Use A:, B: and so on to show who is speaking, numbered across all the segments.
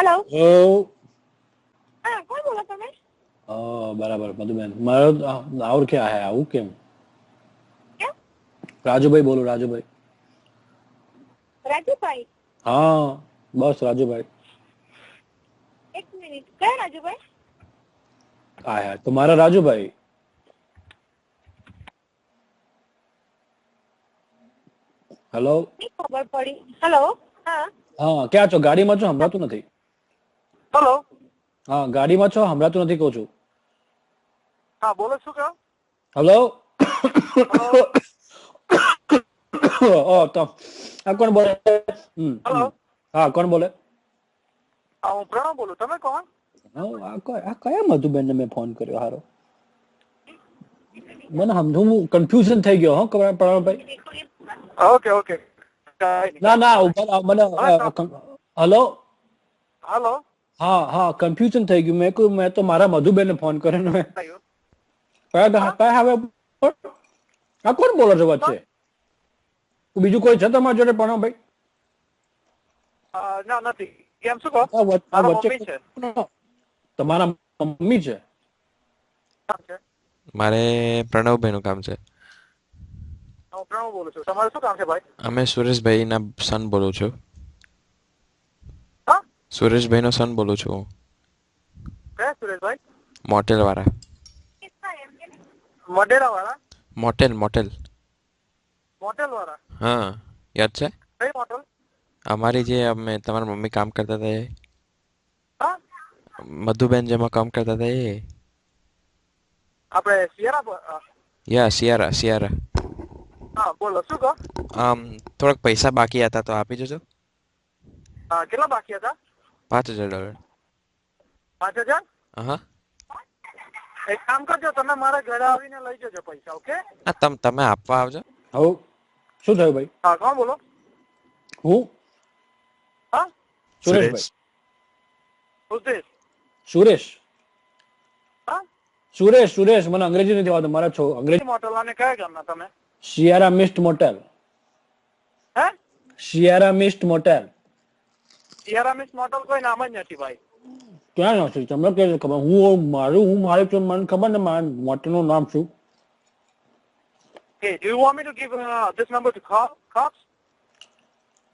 A: Hello
B: ओ
A: हाँ कौन बोला તમે
B: બરાબર મધુબેન મારો આઉર क्या है આવું કેમ
A: क्या
B: રાજુભાઈ બોલો રાજુભાઈ
A: રાજુભાઈ
B: હા બસ રાજુભાઈ
A: એક મિનિટ કયા રાજુભાઈ
B: આયા તમારા રાજુભાઈ હેલો
A: ની ખબર પડી હેલો હા
B: હા ક્યાં છો ગાડીમાં છો સંભળાતું નથી
C: હેલો
B: હા ગાડીમાં છો સંભળાતું નથી કહું છું
C: હા બોલો શું કહો
B: હેલો
C: હેલો
B: તો આ કોણ બોલે
C: હેલો
B: હા કોણ બોલે
C: હા હું પ્રણવ બોલું તમે કોણ
B: આ કયા મધુબેન ને મેં ફોન કર્યો હારો મને હું કન્ફ્યુઝન થઈ ગયો હો પ્રણવભાઈ
C: ઓકે ઓકે
B: ના ના મને હેલો
C: હેલો
B: હા હા કન્ફ્યુઝન થઈ ગયું મેં તો મારા મધુબેન ને ફોન કર્યો ને કયા હવે આ કોણ બોલો છો વચ્ચે બીજું કોઈ છે તમારા જોડે પ્રણવભાઈ
C: ના નથી કેમ શું કહો
B: આ
C: મારા
B: વચ્ચે
C: મમ્મી છે
B: તમારા મમ્મી છે
C: કામ છે
D: મારે પ્રણવભાઈ નું કામ છે
C: હું પ્રણવ બોલું છું તમારે શું કામ છે ભાઈ
D: અમે સુરેશભાઈ ના સન બોલું છું
C: હા
D: સુરેશભાઈ નો સન બોલું છું હું
C: કયા સુરેશભાઈ
D: મોટેલ વાળા
C: મઢેરા વાળા
D: મોટેલ
C: મોટેલ વાળા
D: હા યાદ છે
C: કઈ મોટેલ
D: અમારી જે અમે તમારા મમ્મી કામ કરતા હતા એ
C: હા
D: મધુબેન જેમાં કામ કરતા હતા એ
C: આપણે સિયારા
D: યા સિયારા
C: હા બોલો શું કહો
D: થોડાક પૈસા બાકી હતા તો આપી જજો
C: હા કેટલા બાકી હતા
D: $5,000
C: $5,000
D: હા
C: એક કામ કરજો તમે મારા ઘરે આવીને લઈ જજો પૈસા ઓકે
D: હા તમે આપવા આવજો
B: હો શું થયું ભાઈ
C: હા કોણ બોલો
B: હું
C: હા
B: સુરેશભાઈ
C: ઉદ્દેશ
B: સુરેશ
C: હા
B: સુરેશ મને અંગ્રેજી નથી આવતું મારા છો અંગ્રેજી
C: મોટેલ અને કયા ગામના તમે
B: શિયારા મિસ્ટ મોટેલ
C: હે
B: શિયારા mist motel
C: Sierra miss motel કોઈ નામ જ નથી ભાઈ
B: ક્યાં નથી તમને કે ખબર હું મારું છું મને ખબર ને મારા મોટેલનું નામ શું
C: Okay, do you want me to give this number to cops?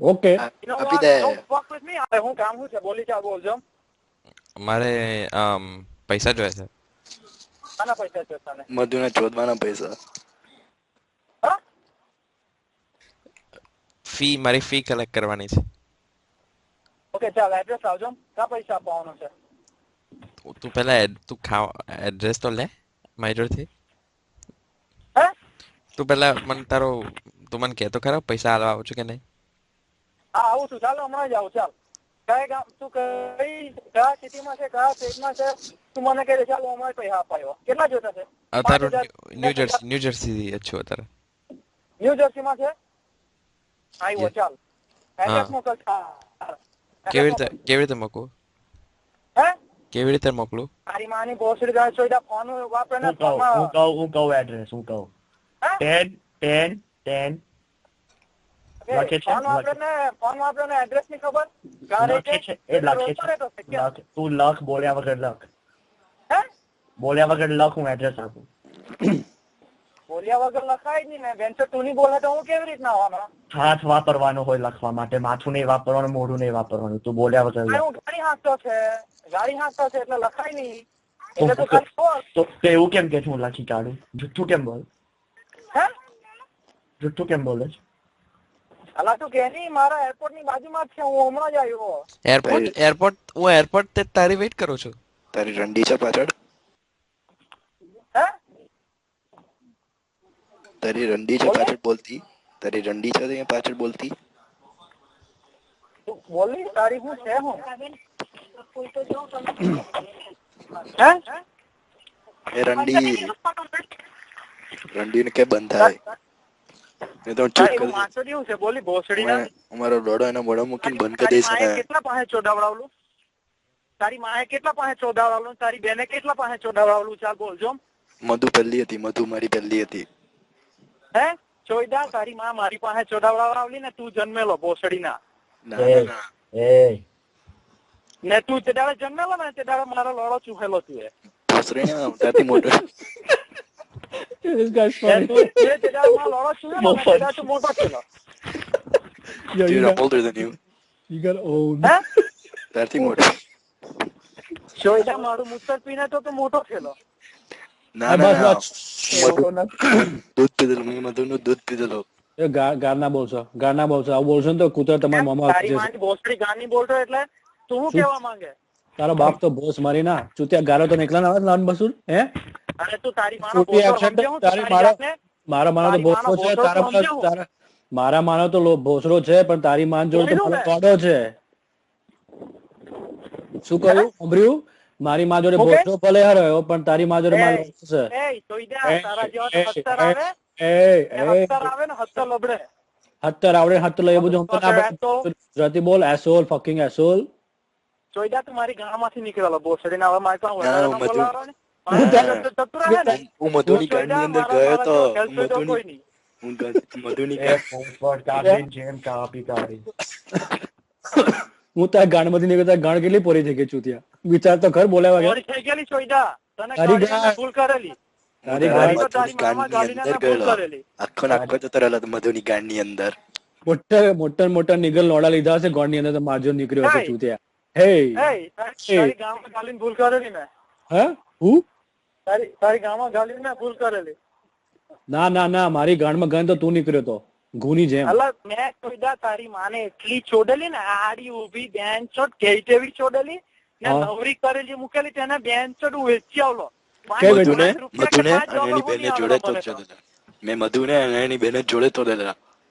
B: Okay
C: You know what? Don't fuck with me. હું કામ શું છે બોલી ચા બોલજો
D: મારે પૈસા જોઈએ છે
C: આના પૈસા છે તને
E: મધુને ચોદવાના પૈસા
C: હા
D: મારી ફી કલેક્ટ કરવાની છે
C: ઓકે ચાલ એડ્રેસ આવજો ક્યાં પૈસા આપવાનો છે
D: તું પેલા એડ્રેસ તો લે મારી જોડેથી
C: હે
D: તું પેલા તું મને કહેતો ખરા પૈસા આલવા આવું છું કે નહીં
C: હા આવું છું ચાલો હમણાં જ આવું ચાલ કયા ગામ તું કયા સિટીમાં છે કયા સ્ટેટમાં છે તું મને કહે ચાલો હમણાં પૈસા અપાયો કેટલા જોતા છે
D: અત્યારે ન્યૂ જર્સી છું અત્યારે
C: ન્યૂ જર્સીમાં છે આવ્યો ચાલ એડ્રેસ મોકલ
D: કેવી રીતે મોકલું
C: હે
D: કેવી રીતે મોકલું
C: તારી માની બોસડી જાય છો એટલે ફોન વાપરે ને
F: હું કહું એડ્રેસ હું કહું 10 લખે છે
C: ફોન વાપરે ને એડ્રેસ ની ખબર
F: લખે છે એ લખે છે તું લખ બોલ્યા વગર લખ
C: હે
F: બોલ્યા વગર લખ હું એડ્રેસ આપું
C: બોલ્યા વગર લખાય જ નહીં ને બેન તું નહીં બોલે તો હું કેવી રીતના આવવાનો
F: હાથ વાપરવાનો હોય લખવા માટે માથું નહીં વાપરવાનું મોઢું નહીં વાપરવાનું તું બોલ્યા વગર લખ
C: હું ગાડી હાંકતો છે એટલે લખાય નહીં એટલે તું ખાલી બોલ
F: તો એવું કેમ કે હું લખી કાઢું જુઠ્ઠું કેમ બોલ
C: હે
F: જુઠ્ઠું કેમ બોલે છે
C: અલા તું કે નહીં મારા એરપોર્ટ ની બાજુમાં જ છે હું હમણાં જ આવ્યો
D: એરપોર્ટ તે તારી વેઇટ કરું છું
E: તારી રંડી છે પાછળ
C: હે
E: તારી રંડી છે પાછળ બોલતી તારી રંડી છે અહીંયા પાછળ બોલતી
C: તું બોલી તારી હું છે હું હે
E: એ રંડીને કે બંધ થાય એ તો ચૂપ કરી
C: માછડી હું છે બોલી ભોસડી ના
E: અમારો ડોડો એના મોઢા મૂકીને બંધ કરી દઈશ ને
C: કેટલા પાસે ચોડાવડાવલું તારી માએ કેટલા પાસે ચોડાવડાવલું તારી બેને કેટલા પાસે ચોડાવડાવલું ચાલ બોલજો
E: મધુ પહેલી હતી મધુ મારી પહેલી હતી
C: હે ચોઈદા તારી માં મારી પાસે ચોડાવડાવલી ને તું જન્મેલો ભોસડી ના ને તું તે દાડે જન્મેલો ને તે દાડે મારો લોડો ચૂહેલો તું એ.
E: ભોસડી ને ત્યાંથી મોટો
B: This guy's
C: ને
B: funny.
C: તું તે દાડે મારો લોડો ચૂહેલો ને તે દાડે તું મોટો થયેલો.
B: Yo,
E: Dude, I'm older than you.
B: you got owned.
C: હે
E: ત્યારથી મોટો.
C: ચોઈડા મારું મૂતર પીને તો તું મોટો થયેલો.
E: ના
B: બસ
E: ના
B: બસ.
E: દૂધ પીધેલું મેં મધુનું દૂધ પીધેલું.
B: એ ગાર ના બોલશો આવું બોલશો ને તો કૂતરા તમારા મોમાં
C: તારી
B: જશે.
C: માં ભોસડી ગાની બોલતો એટલે તું શું કહેવા માંગે?
B: તારો બાપ તો બોસ મારી ના ચૂતિયા ગારો તો નીકળા ના આવે નાન બસુર હે
C: અરે તું તારી માનો
B: ચૂંટી
C: ભોસડો
B: action
C: સમજ્યો હું?
B: તારી
C: તારી જાતને?
B: મારા માનો તો
C: તારી માનો
B: ભોસરો છે
C: ભોસરો
B: તારા
C: સમજ્યો હું?
B: મારા માનો તો ભોસરો છે પણ તારી માન જોડે તો
C: બોલ્યું
B: મારો
C: ને?
B: તોડો છે. શું કહ્યું સાંભળ્યું? મારી માં જોડે
C: ઓકે.
B: ભોસરો ભલે હર્યો પણ તારી માં જોડે મારો છે.
C: એ ચોઈડા તારા જેવા તો હત્તર આવે હત્તર આવે ને હત્તર લબડે.
B: હત્તર આવડે હત્તર લઈ બધું
C: તો
B: ગુજરાતી બોલ એસોલ ફકિંગ એસોલ.
C: ચોઈડા તું મારી ગામમાંથી નીકળેલો ભોસડીને હવે મારી પાસે
E: ના,
C: વધારે
E: મધુ.
C: બોલાવવાનો ને. મારે જતું રહે ને.
E: હું મધુની ગાડીની અંદર ગયો તો
C: ચોઈડા કોઈ નહીં.
E: મધુની
F: એ પોપટ કાઢીને જેમ કાપી કાઢી.
B: હું તાર ગાણમાંથી નીકળતા ગાણ કેટલી પોરી થઈ ગઈ ચૂતિયા વિચાર તો ખર બોલાવા ગયા.
C: ચોરી થઈ ગયેલી ચોઈડા. તને
B: તારી
C: ગાડીને
B: ગાય.
C: ભૂલ કરેલી.
B: તારી
E: ગાડી
B: ગાય
C: તારી મામા
E: ગાડીની અંદર
C: ગાડીને ભૂલ
E: ગયેલો.
C: કરેલી.
E: આખો ને આખો જતો રહેલો હતો મધુની ગાડીની અંદર.
B: મોટા નિગલ લોડા લીધા હશે ગોળની અંદર તો મારજો નીકળ્યો હશે
C: Hey.
B: ચૂતિયા. હે
C: એ તારી ગામમાં ગાલીને ભૂલ કરેલી મેં.
B: હા હું
C: તારી ગામમાં ગાલીને મેં ભૂલ કરેલી.
B: ના મારી ગાંડમાં ગન તો તું નીકળ્યો તો ઘૂની જેમ.
C: અલા મેં કોઈદા તારી માને એટલી ચોડેલી ને આડી ઊભી બેન ચોટ કેવી ચોડેલી ને
B: હા.
C: નવરી કરેલી મૂકેલી તેને બેન ચોટ વેચી આવલો.
B: કેવી
E: મધુને અને એની બેને જોડે તો જ જતો હતો. મેં મધુને અને એની બેને જોડે તો રહેલા.